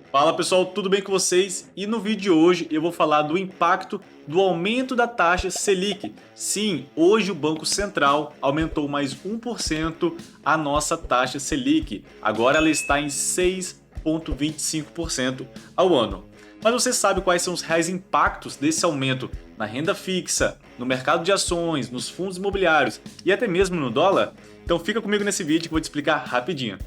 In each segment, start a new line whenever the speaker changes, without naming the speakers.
Fala pessoal, tudo bem com vocês? E no vídeo de hoje eu vou falar do impacto do aumento da taxa Selic. Sim, hoje o Banco Central aumentou mais 1% a nossa taxa Selic. Agora ela está em 6,25% ao ano. Mas você sabe quais são os reais impactos desse aumento na renda fixa, no mercado de ações, nos fundos imobiliários e até mesmo no dólar? Então fica comigo nesse vídeo que eu vou te explicar rapidinho.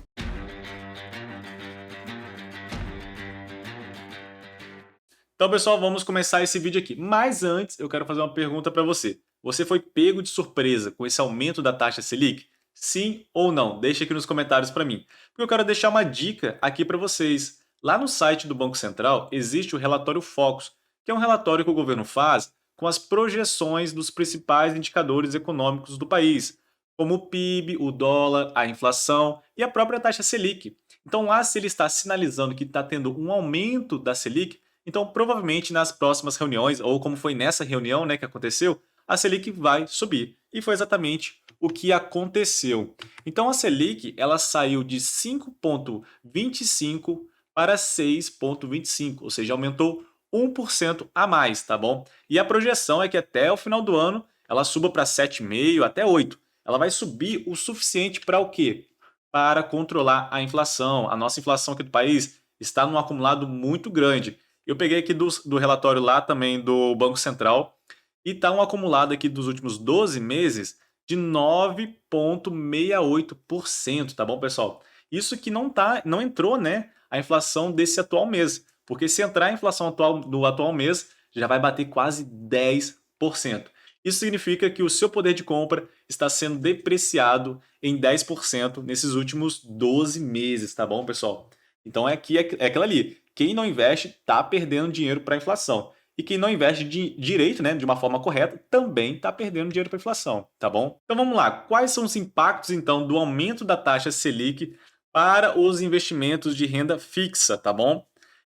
Então, pessoal, vamos começar esse vídeo aqui. Mas antes, eu quero fazer uma pergunta para você. Você foi pego de surpresa com esse aumento da taxa Selic? Sim ou não? Deixa aqui nos comentários para mim. Porque eu quero deixar uma dica aqui para vocês. Lá no site do Banco Central existe o relatório Focus, que é um relatório que o governo faz com as projeções dos principais indicadores econômicos do país, como o PIB, o dólar, a inflação e a própria taxa Selic. Então, lá, se ele está sinalizando que está tendo um aumento da Selic, então, provavelmente nas próximas reuniões, ou como foi nessa reunião, né, que aconteceu, a Selic vai subir. E foi exatamente o que aconteceu. Então, a Selic ela saiu de 5,25 para 6,25, ou seja, aumentou 1% a mais, tá bom? E a projeção é que até o final do ano ela suba para 7,5 até 8. Ela vai subir o suficiente para o quê? Para controlar a inflação. A nossa inflação aqui do país está num acumulado muito grande. Eu peguei aqui do relatório lá também do Banco Central e está um acumulado aqui dos últimos 12 meses de 9,68%, tá bom, pessoal? Isso que não entrou, né, a inflação desse atual mês, porque se entrar a inflação atual do atual mês, já vai bater quase 10%. Isso significa que o seu poder de compra está sendo depreciado em 10% nesses últimos 12 meses, tá bom, pessoal? Então é aquela ali. Quem não investe está perdendo dinheiro para a inflação. E quem não investe direito, né, de uma forma correta, também está perdendo dinheiro para a inflação, tá bom? Então vamos lá. Quais são os impactos então do aumento da taxa Selic para os investimentos de renda fixa, tá bom?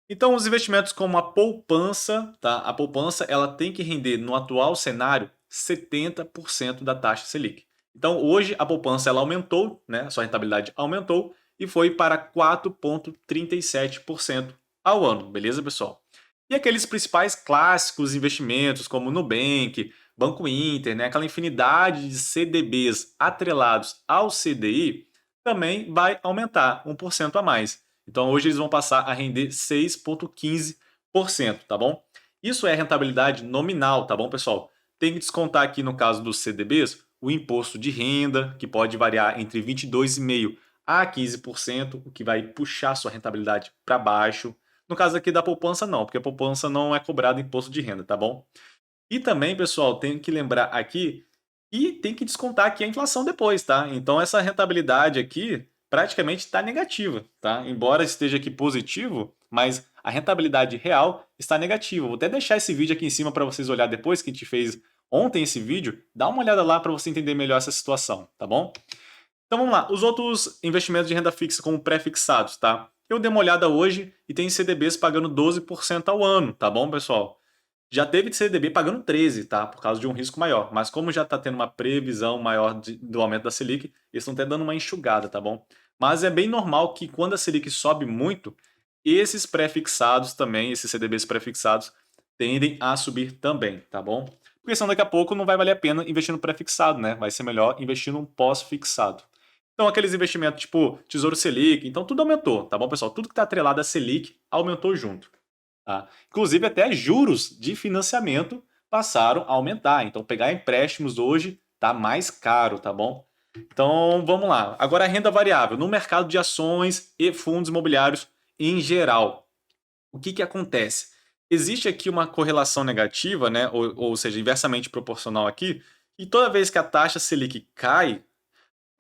Então os investimentos como a poupança, tá? A poupança ela tem que render no atual cenário 70% da taxa Selic. Então hoje a poupança ela aumentou, né? A sua rentabilidade aumentou e foi para 4,37% ao ano, beleza, pessoal? E aqueles principais clássicos investimentos, como Nubank, Banco Inter, né, aquela infinidade de CDBs atrelados ao CDI, também vai aumentar 1% a mais. Então hoje eles vão passar a render 6,15%, tá bom? Isso é rentabilidade nominal, tá bom, pessoal? Tem que descontar aqui no caso dos CDBs o imposto de renda, que pode variar entre 22,5% a 15%, o que vai puxar sua rentabilidade para baixo. No caso aqui da poupança, não, porque a poupança não é cobrado imposto de renda, tá bom? E também, pessoal, tem que lembrar aqui e tem que descontar aqui a inflação depois, tá? Então essa rentabilidade aqui praticamente está negativa, tá? Embora esteja aqui positivo, mas a rentabilidade real está negativa. Vou até deixar esse vídeo aqui em cima para vocês olhar depois que a gente fez ontem esse vídeo. Dá uma olhada lá para você entender melhor essa situação, tá bom? Então vamos lá, os outros investimentos de renda fixa como pré-fixados, tá? Eu dei uma olhada hoje e tem CDBs pagando 12% ao ano, tá bom, pessoal? Já teve CDB pagando 13, tá? Por causa de um risco maior. Mas como já está tendo uma previsão maior do aumento da Selic, eles estão até dando uma enxugada, tá bom? Mas é bem normal que quando a Selic sobe muito, esses pré-fixados também, esses CDBs pré-fixados, tendem a subir também, tá bom? Porque senão daqui a pouco não vai valer a pena investir no pré-fixado, né? Vai ser melhor investir num pós-fixado. Então, aqueles investimentos tipo Tesouro Selic, então tudo aumentou, tá bom, pessoal? Tudo que está atrelado à Selic aumentou junto. Tá? Inclusive, até juros de financiamento passaram a aumentar. Então, pegar empréstimos hoje está mais caro, tá bom? Então, vamos lá. Agora, a renda variável no mercado de ações e fundos imobiliários em geral. O que acontece? Existe aqui uma correlação negativa, né? Ou seja, inversamente proporcional aqui, e toda vez que a taxa Selic cai,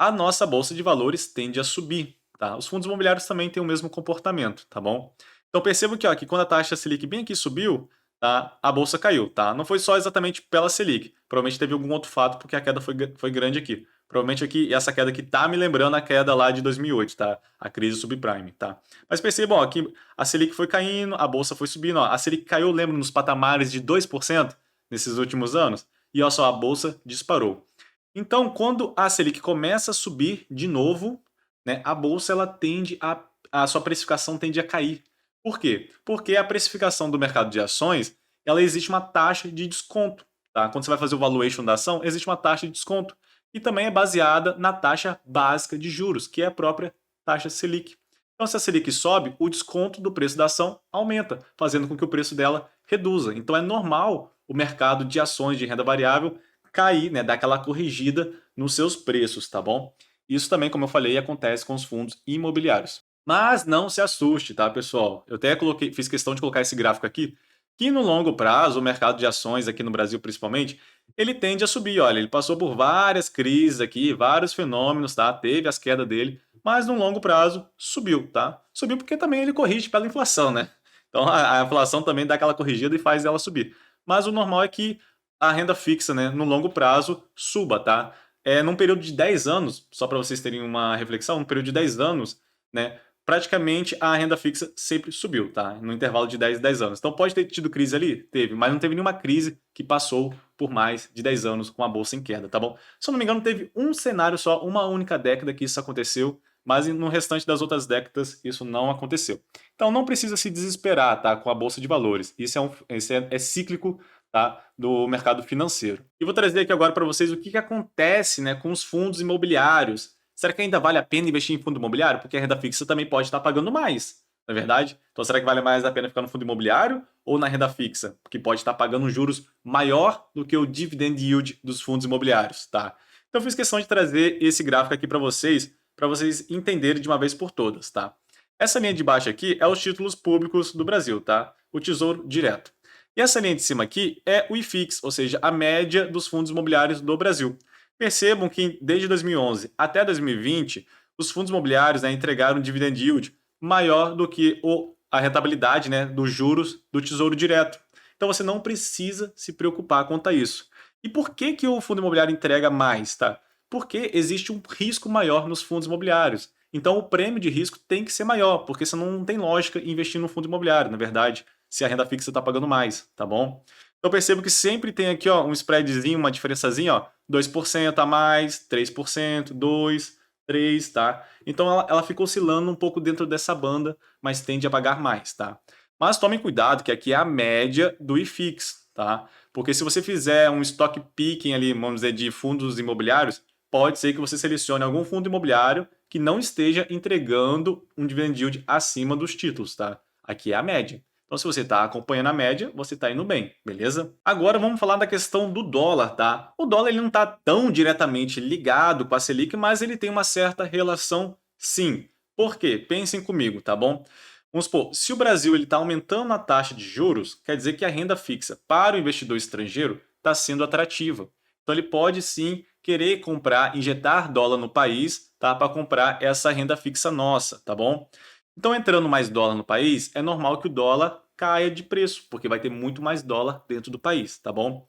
a nossa bolsa de valores tende a subir, tá? Os fundos imobiliários também têm o mesmo comportamento, tá bom? Então perceba que, ó, que quando a taxa Selic bem aqui subiu, tá? A bolsa caiu, tá? Não foi só exatamente pela Selic, provavelmente teve algum outro fato porque a queda foi grande aqui. Provavelmente aqui essa queda aqui tá me lembrando a queda lá de 2008, tá? A crise subprime, tá? Mas percebam, ó, que a Selic foi caindo, a bolsa foi subindo, ó. A Selic caiu, lembro, nos patamares de 2% nesses últimos anos, e ó só, a bolsa disparou. Então, quando a Selic começa a subir de novo, né, a bolsa ela tende a sua precificação tende a cair, Por quê? Porque a precificação do mercado de ações, ela existe uma taxa de desconto, tá? Quando você vai fazer o valuation da ação, existe uma taxa de desconto e também é baseada na taxa básica de juros, que é a própria taxa Selic. Então, se a Selic sobe, o desconto do preço da ação aumenta, fazendo com que o preço dela reduza. Então, é normal o mercado de ações de renda variável cair, né, dar aquela corrigida nos seus preços, tá bom? Isso também, como eu falei, acontece com os fundos imobiliários. Mas não se assuste, tá, pessoal? Eu até fiz questão de colocar esse gráfico aqui, que no longo prazo, o mercado de ações aqui no Brasil principalmente, ele tende a subir. Olha, ele passou por várias crises aqui, vários fenômenos, tá? Teve as quedas dele, mas no longo prazo subiu, tá? Subiu porque também ele corrige pela inflação, né? Então a inflação também dá aquela corrigida e faz ela subir. Mas o normal é que a renda fixa, né, no longo prazo, suba, tá? Num período de 10 anos, só para vocês terem uma reflexão, num período de 10 anos, né, praticamente a renda fixa sempre subiu, tá? No intervalo de 10 e 10 anos. Então pode ter tido crise ali? Teve, mas não teve nenhuma crise que passou por mais de 10 anos com a bolsa em queda, tá bom? Se eu não me engano, teve um cenário só, uma única década que isso aconteceu, mas no restante das outras décadas isso não aconteceu. Então não precisa se desesperar, tá? Com a bolsa de valores. Isso é cíclico, tá? Do mercado financeiro. E vou trazer aqui agora para vocês o que acontece, né, com os fundos imobiliários. Será que ainda vale a pena investir em fundo imobiliário? Porque a renda fixa também pode estar pagando mais, não é verdade? Então será que vale mais a pena ficar no fundo imobiliário ou na renda fixa? Que pode estar pagando um juros maior do que o dividend yield dos fundos imobiliários, tá? Então eu fiz questão de trazer esse gráfico aqui para vocês entenderem de uma vez por todas, tá? Essa linha de baixo aqui é os títulos públicos do Brasil, tá? O Tesouro Direto. E essa linha de cima aqui é o IFIX, ou seja, a média dos fundos imobiliários do Brasil. Percebam que desde 2011 até 2020, os fundos imobiliários, né, entregaram um dividend yield maior do que a rentabilidade, né, dos juros do Tesouro Direto. Então você não precisa se preocupar quanto a isso. E por que, que o fundo imobiliário entrega mais? Tá? Porque existe um risco maior nos fundos imobiliários. Então o prêmio de risco tem que ser maior, porque senão não tem lógica investir no fundo imobiliário, na verdade, se a renda fixa está pagando mais, tá bom? Então percebo que sempre tem aqui, ó, um spreadzinho, uma diferençazinha, ó, 2% a mais, 3%, 2, 3, tá? Então ela fica oscilando um pouco dentro dessa banda, mas tende a pagar mais, tá? Mas tomem cuidado que aqui é a média do IFIX, tá? Porque se você fizer um stock picking ali, vamos dizer, de fundos imobiliários, pode ser que você selecione algum fundo imobiliário que não esteja entregando um dividend yield acima dos títulos, tá? Aqui é a média. Então, se você está acompanhando a média, você está indo bem, beleza? Agora vamos falar da questão do dólar, tá? O dólar ele não está tão diretamente ligado com a Selic, mas ele tem uma certa relação sim. Por quê? Pensem comigo, tá bom? Vamos supor, se o Brasil está aumentando a taxa de juros, quer dizer que a renda fixa para o investidor estrangeiro está sendo atrativa. Então ele pode sim querer comprar, injetar dólar no país, tá? Para comprar essa renda fixa nossa, tá bom? Então, entrando mais dólar no país, é normal que o dólar caia de preço, porque vai ter muito mais dólar dentro do país, tá bom?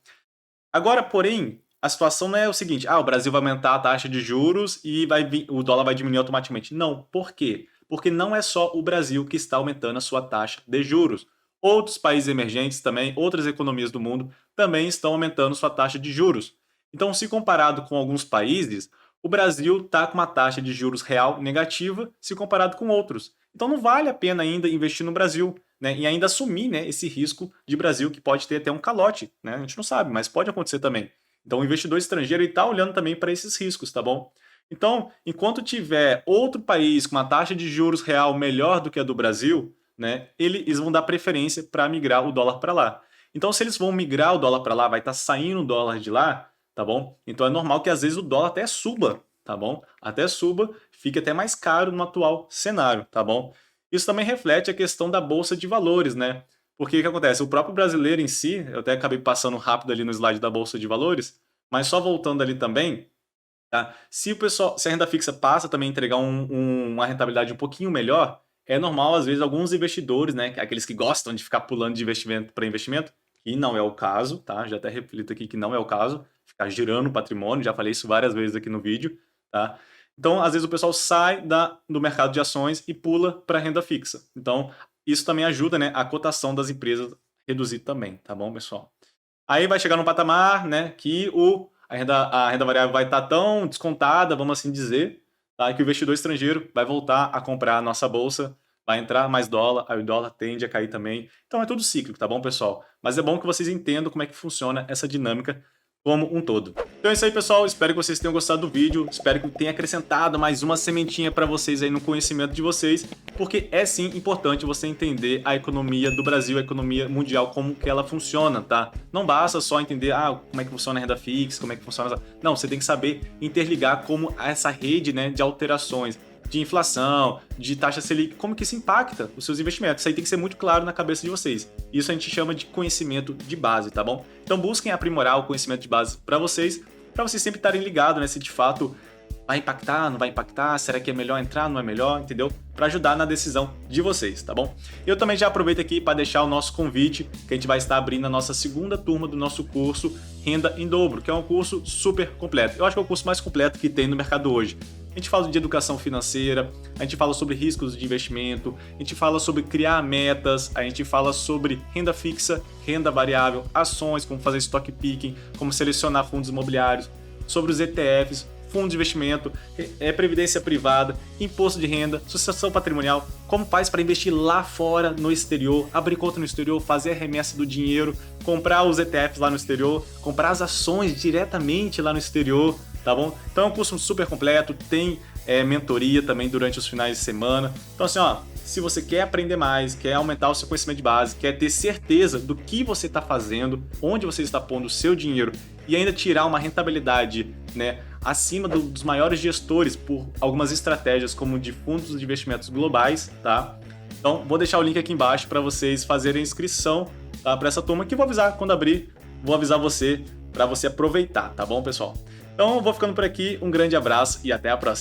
Agora, porém, a situação não é o seguinte: o Brasil vai aumentar a taxa de juros e o dólar vai diminuir automaticamente. Não. Por quê? Porque não é só o Brasil que está aumentando a sua taxa de juros. Outros países emergentes também, outras economias do mundo também estão aumentando sua taxa de juros. Então, se comparado com alguns países, o Brasil está com uma taxa de juros real negativa se comparado com outros. Então, não vale a pena ainda investir no Brasil, né, e ainda assumir, né, esse risco de Brasil que pode ter até um calote, né? A gente não sabe, mas pode acontecer também. Então, o investidor estrangeiro está olhando também para esses riscos, tá bom? Então, enquanto tiver outro país com uma taxa de juros real melhor do que a do Brasil, né, eles vão dar preferência para migrar o dólar para lá. Então, se eles vão migrar o dólar para lá, vai estar saindo o dólar de lá, tá bom? Então é normal que às vezes o dólar até suba, tá bom? Até suba, fica até mais caro no atual cenário, tá bom? Isso também reflete a questão da bolsa de valores, né? Porque o que acontece? O próprio brasileiro em si, eu até acabei passando rápido ali no slide da bolsa de valores, mas só voltando ali também, tá? Se a renda fixa passa também a entregar uma rentabilidade um pouquinho melhor, é normal às vezes alguns investidores, né, aqueles que gostam de ficar pulando de investimento para investimento, que não é o caso, tá? Já até reflito aqui que não é o caso, ficar girando o patrimônio, já falei isso várias vezes aqui no vídeo, tá? Então, às vezes o pessoal sai do mercado de ações e pula para a renda fixa. Então, isso também ajuda, né, a cotação das empresas reduzir também, tá bom, pessoal? Aí vai chegar num patamar, né, que a renda variável vai estar tão descontada, vamos assim dizer, tá, que o investidor estrangeiro vai voltar a comprar a nossa bolsa, vai entrar mais dólar, aí o dólar tende a cair também. Então é tudo cíclico, tá bom, pessoal? Mas é bom que vocês entendam como é que funciona essa dinâmica como um todo. Então é isso aí, pessoal. Espero que vocês tenham gostado do vídeo. Espero que tenha acrescentado mais uma sementinha para vocês aí no conhecimento de vocês, porque é sim importante você entender a economia do Brasil, a economia mundial, como que ela funciona, tá? Não basta só entender como é que funciona a renda fixa, como é que funciona... Não, você tem que saber interligar como essa rede, né, de alterações, de inflação, de taxa Selic, como que isso impacta os seus investimentos. Isso aí tem que ser muito claro na cabeça de vocês. Isso a gente chama de conhecimento de base, tá bom? Então busquem aprimorar o conhecimento de base para vocês sempre estarem ligados, né, se de fato vai impactar, não vai impactar, será que é melhor entrar, não é melhor, entendeu? Para ajudar na decisão de vocês, tá bom? Eu também já aproveito aqui para deixar o nosso convite, que a gente vai estar abrindo a nossa segunda turma do nosso curso Renda em Dobro, que é um curso super completo. Eu acho que é o curso mais completo que tem no mercado hoje. A gente fala de educação financeira, a gente fala sobre riscos de investimento, a gente fala sobre criar metas, a gente fala sobre renda fixa, renda variável, ações, como fazer stock picking, como selecionar fundos imobiliários, sobre os ETFs, fundos de investimento, previdência privada, imposto de renda, sucessão patrimonial, como faz para investir lá fora no exterior, abrir conta no exterior, fazer a remessa do dinheiro, comprar os ETFs lá no exterior, comprar as ações diretamente lá no exterior, tá bom? Então é um curso super completo, tem mentoria também durante os finais de semana. Então assim, ó, se você quer aprender mais, quer aumentar o seu conhecimento de base, quer ter certeza do que você está fazendo, onde você está pondo o seu dinheiro e ainda tirar uma rentabilidade, né, acima dos maiores gestores por algumas estratégias como de fundos de investimentos globais, tá? Então vou deixar o link aqui embaixo para vocês fazerem a inscrição, tá, para essa turma, que eu vou avisar quando abrir, vou avisar você para você aproveitar, tá bom, pessoal? Então vou ficando por aqui, um grande abraço e até a próxima.